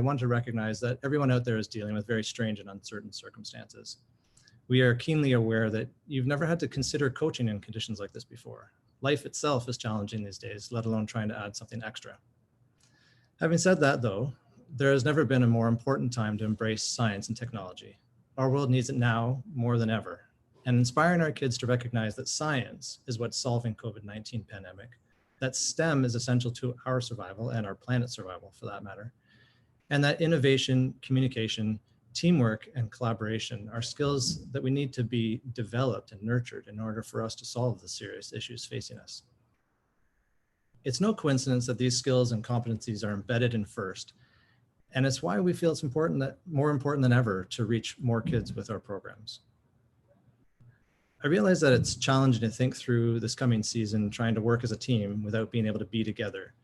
want to recognize that everyone out there is dealing with very strange and uncertain circumstances. We are keenly aware that you've never had to consider coaching in conditions like this before. Life itself is challenging these days, let alone trying to add something extra. Having said that though, there has never been a more important time to embrace science and technology. Our world needs it now more than ever. And inspiring our kids to recognize that science is what's solving COVID-19 pandemic, that STEM is essential to our survival and our planet's survival for that matter, and that innovation, communication, teamwork, and collaboration are skills that we need to be developed and nurtured in order for us to solve the serious issues facing us. It's no coincidence that these skills and competencies are embedded in FIRST, and it's why we feel it's more important than ever to reach more kids with our programs. I realize that it's challenging to think through this coming season trying to work as a team without being able to be together.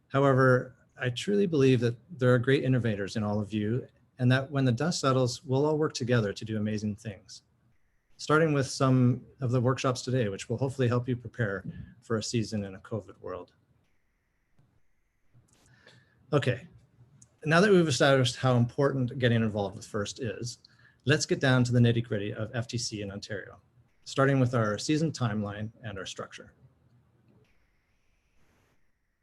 However, I truly believe that there are great innovators in all of you, and that when the dust settles, we'll all work together to do amazing things. Starting with some of the workshops today, which will hopefully help you prepare for a season in a COVID world. Okay, now that we've established how important getting involved with FIRST is, let's get down to the nitty-gritty of FTC in Ontario, starting with our season timeline and our structure.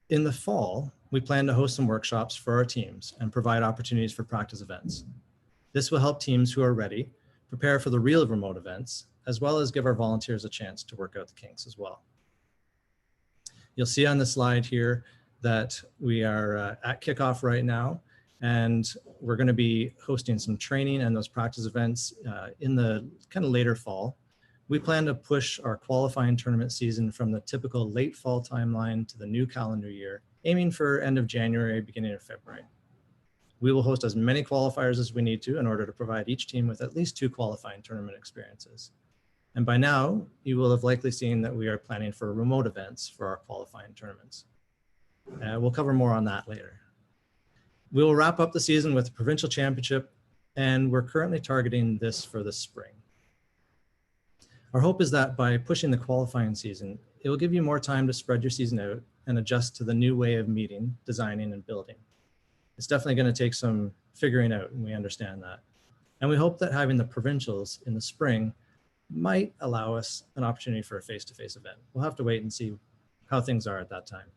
In the fall, we plan to host some workshops for our teams and provide opportunities for practice events. This will help teams who are ready prepare for the real remote events, as well as give our volunteers a chance to work out the kinks as well. You'll see on the slide here that we are at kickoff right now, and we're going to be hosting some training and those practice events in the kind of later fall. We plan to push our qualifying tournament season from the typical late fall timeline to the new calendar year, aiming for end of January, beginning of February. We will host as many qualifiers as we need to in order to provide each team with at least 2 qualifying tournament experiences. And by now, you will have likely seen that we are planning for remote events for our qualifying tournaments. We'll cover more on that later. We will wrap up the season with the provincial championship, and we're currently targeting this for the spring. Our hope is that by pushing the qualifying season, it will give you more time to spread your season out and adjust to the new way of meeting, designing, and building. It's definitely going to take some figuring out, and we understand that. And we hope that having the provincials in the spring might allow us an opportunity for a face-to-face event. We'll have to wait and see how things are at that time.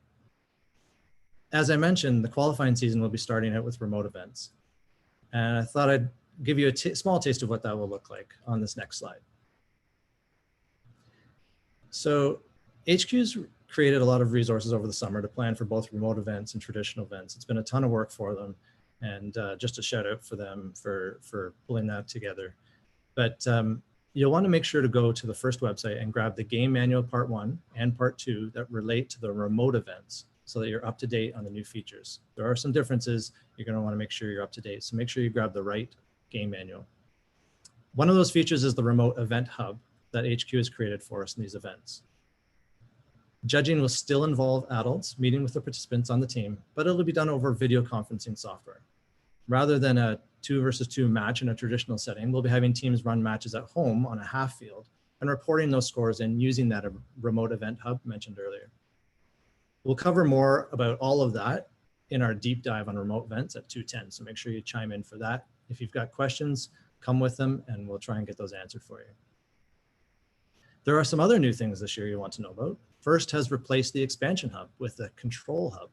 As I mentioned, the qualifying season will be starting out with remote events. And I thought I'd give you a small taste of what that will look like on this next slide. So HQ's created a lot of resources over the summer to plan for both remote events and traditional events. It's been a ton of work for them, and just a shout out for them for pulling that together. But you'll want to make sure to go to the FIRST website and grab the game manual part 1 and part 2 that relate to the remote events so that you're up to date on the new features. There are some differences. You're going to want to make sure you're up to date. So make sure you grab the right game manual. One of those features is the remote event hub that HQ has created for us in these events. Judging will still involve adults meeting with the participants on the team, but it'll be done over video conferencing software. Rather than a 2 versus 2 match in a traditional setting, we'll be having teams run matches at home on a half field and reporting those scores and using that remote event hub mentioned earlier. We'll cover more about all of that in our deep dive on remote events at 2:10, so make sure you chime in for that. If you've got questions, come with them and we'll try and get those answered for you. There are some other new things this year you want to know about. FIRST has replaced the expansion hub with the control hub.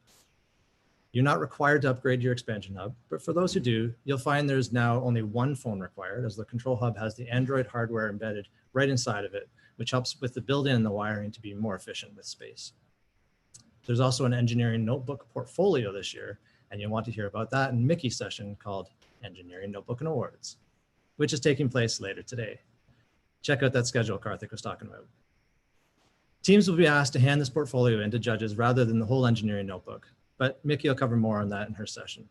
You're not required to upgrade your expansion hub, but for those who do, you'll find there's now only one phone required, as the control hub has the Android hardware embedded right inside of it, which helps with the build-in and the wiring to be more efficient with space. There's also an engineering notebook portfolio this year, and you'll want to hear about that in Mickey's session called Engineering Notebook and Awards, which is taking place later today. Check out that schedule Karthik was talking about. Teams will be asked to hand this portfolio in to judges rather than the whole engineering notebook, but Mickey will cover more on that in her session.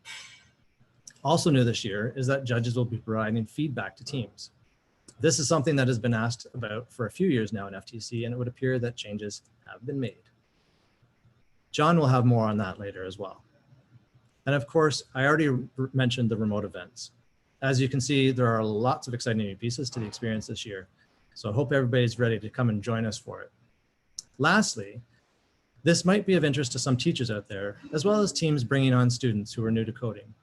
Also new this year is that judges will be providing feedback to teams. This is something that has been asked about for a few years now in FTC, and it would appear that changes have been made. John will have more on that later as well. And of course, I already mentioned the remote events. As you can see, there are lots of exciting new pieces to the experience this year. So I hope everybody's ready to come and join us for it. Lastly, this might be of interest to some teachers out there, as well as teams bringing on students who are new to coding.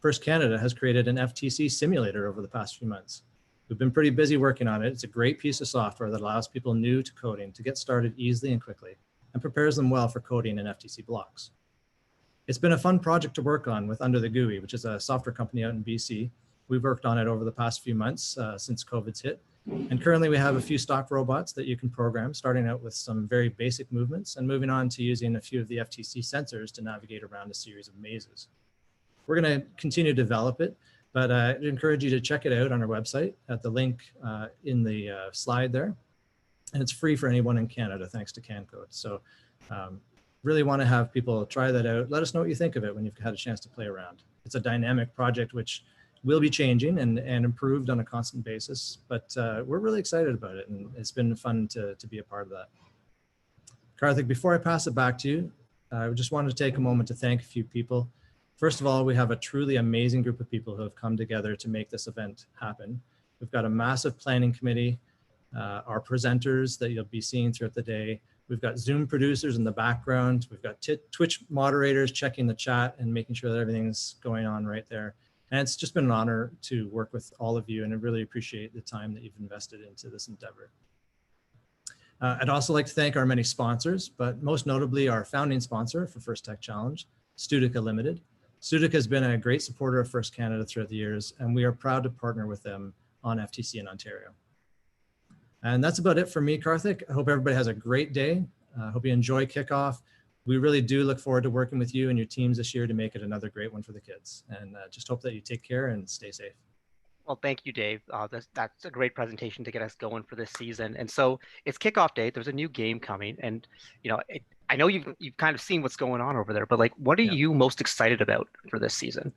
First Canada has created an FTC simulator over the past few months. We've been pretty busy working on it. It's a great piece of software that allows people new to coding to get started easily and quickly and prepares them well for coding in FTC blocks. It's been a fun project to work on with Under the GUI, which is a software company out in BC. We've worked on it over the past few months since COVID's hit. And currently we have a few stock robots that you can program, starting out with some very basic movements and moving on to using a few of the FTC sensors to navigate around a series of mazes. We're going to continue to develop it, but I'd encourage you to check it out on our website at the link in the slide there. And it's free for anyone in Canada, thanks to CanCode. So really want to have people try that out. Let us know what you think of it when you've had a chance to play around. It's a dynamic project which will be changing and improved on a constant basis, but we're really excited about it, and it's been fun to be a part of that. Karthik, before I pass it back to you, I just wanted to take a moment to thank a few people. First of all, we have a truly amazing group of people who have come together to make this event happen. We've got a massive planning committee, our presenters that you'll be seeing throughout the day. We've got Zoom producers in the background. We've got Twitch moderators checking the chat and making sure that everything's going on right there. And it's just been an honor to work with all of you, and I really appreciate the time that you've invested into this endeavor. I'd also like to thank our many sponsors, but most notably our founding sponsor for First Tech Challenge, Studica Limited. Studica has been a great supporter of First Canada throughout the years, and we are proud to partner with them on FTC in Ontario. And that's about it for me, Karthik. I hope everybody has a great day. I hope you enjoy Kickoff. We really do look forward to working with you and your teams this year to make it another great one for the kids. And just hope that you take care and stay safe. Well, thank you, Dave. That's a great presentation to get us going for this season. And so it's kickoff day. There's a new game coming, and I know you've kind of seen what's going on over there. But like, what are you most excited about for this season?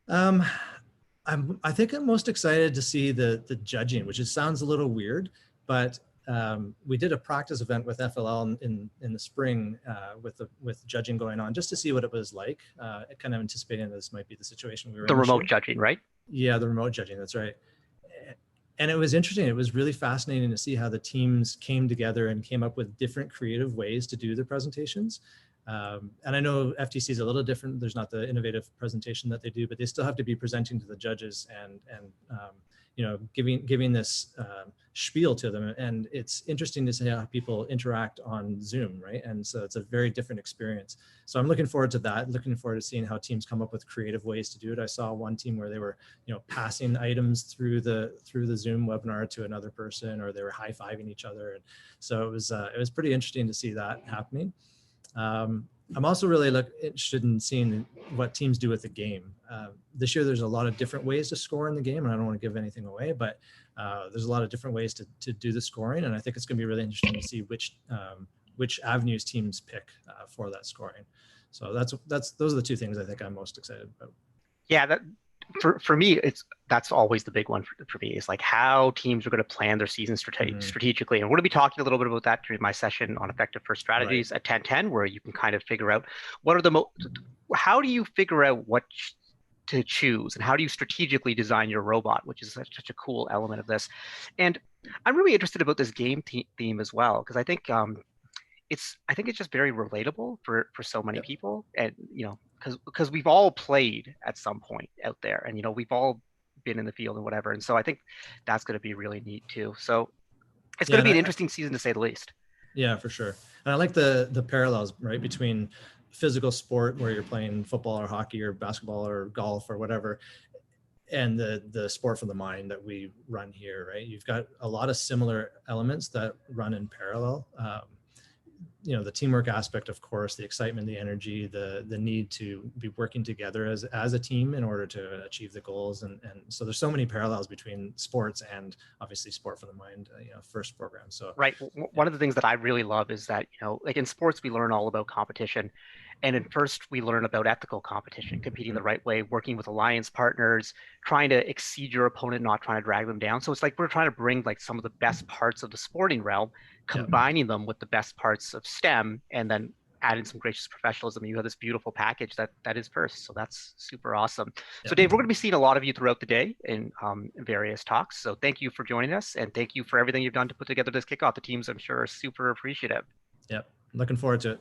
I think I'm most excited to see the judging, which sounds a little weird, but we did a practice event with FLL in the spring with judging going on, just to see what it was like. Kind of anticipating this might be the situation we were in. The remote judging, right? Yeah, the remote judging, that's right. And it was interesting. It was really fascinating to see how the teams came together and came up with different creative ways to do their presentations. And I know FTC is a little different. There's not the innovative presentation that they do, but they still have to be presenting to the judges and giving this spiel to them. And it's interesting to see how people interact on Zoom, right? And so it's a very different experience. So I'm looking forward to that. Looking forward to seeing how teams come up with creative ways to do it. I saw one team where they were, passing items through the Zoom webinar to another person, or they were high-fiving each other. And so it was pretty interesting to see that happening. I'm also really interested in seeing what teams do with the game. This year, there's a lot of different ways to score in the game, and I don't want to give anything away, but there's a lot of different ways to do the scoring, and I think it's going to be really interesting to see which avenues teams pick for that scoring. So those are the two things I think I'm most excited about. Yeah, for me, that's always the big one for me, is like how teams are going to plan their season strategically. And we're going to be talking a little bit about that during my session on effective first strategies at 10:10, where you can kind of figure out how do you figure out what to choose, and how do you strategically design your robot, which is such a cool element of this. And I'm really interested about this game theme as well, because I think it's just very relatable for so many people, and because we've all played at some point out there, and we've all been in the field and whatever, and so I think that's going to be really neat too. So it's going to be an interesting season, to say the least. Yeah, for sure. And I like the parallels, right, between physical sport where you're playing football or hockey or basketball or golf or whatever, and the sport for the mind that we run here, right? You've got a lot of similar elements that run in parallel. The teamwork aspect, of course, the excitement, the energy, the need to be working together as a team in order to achieve the goals. And so there's so many parallels between sports and obviously sport for the mind, first program. So right. One of the things that I really love is that, like in sports, we learn all about competition. And in first, we learn about ethical competition, competing the right way, working with alliance partners, trying to exceed your opponent, not trying to drag them down. So it's like we're trying to bring like some of the best parts of the sporting realm, combining them with the best parts of STEM, and then adding some gracious professionalism. You have this beautiful package that is first. So that's super awesome. So Dave, we're going to be seeing a lot of you throughout the day in various talks. So thank you for joining us, and thank you for everything you've done to put together this kickoff. The teams, I'm sure, are super appreciative. Yep. Looking forward to it.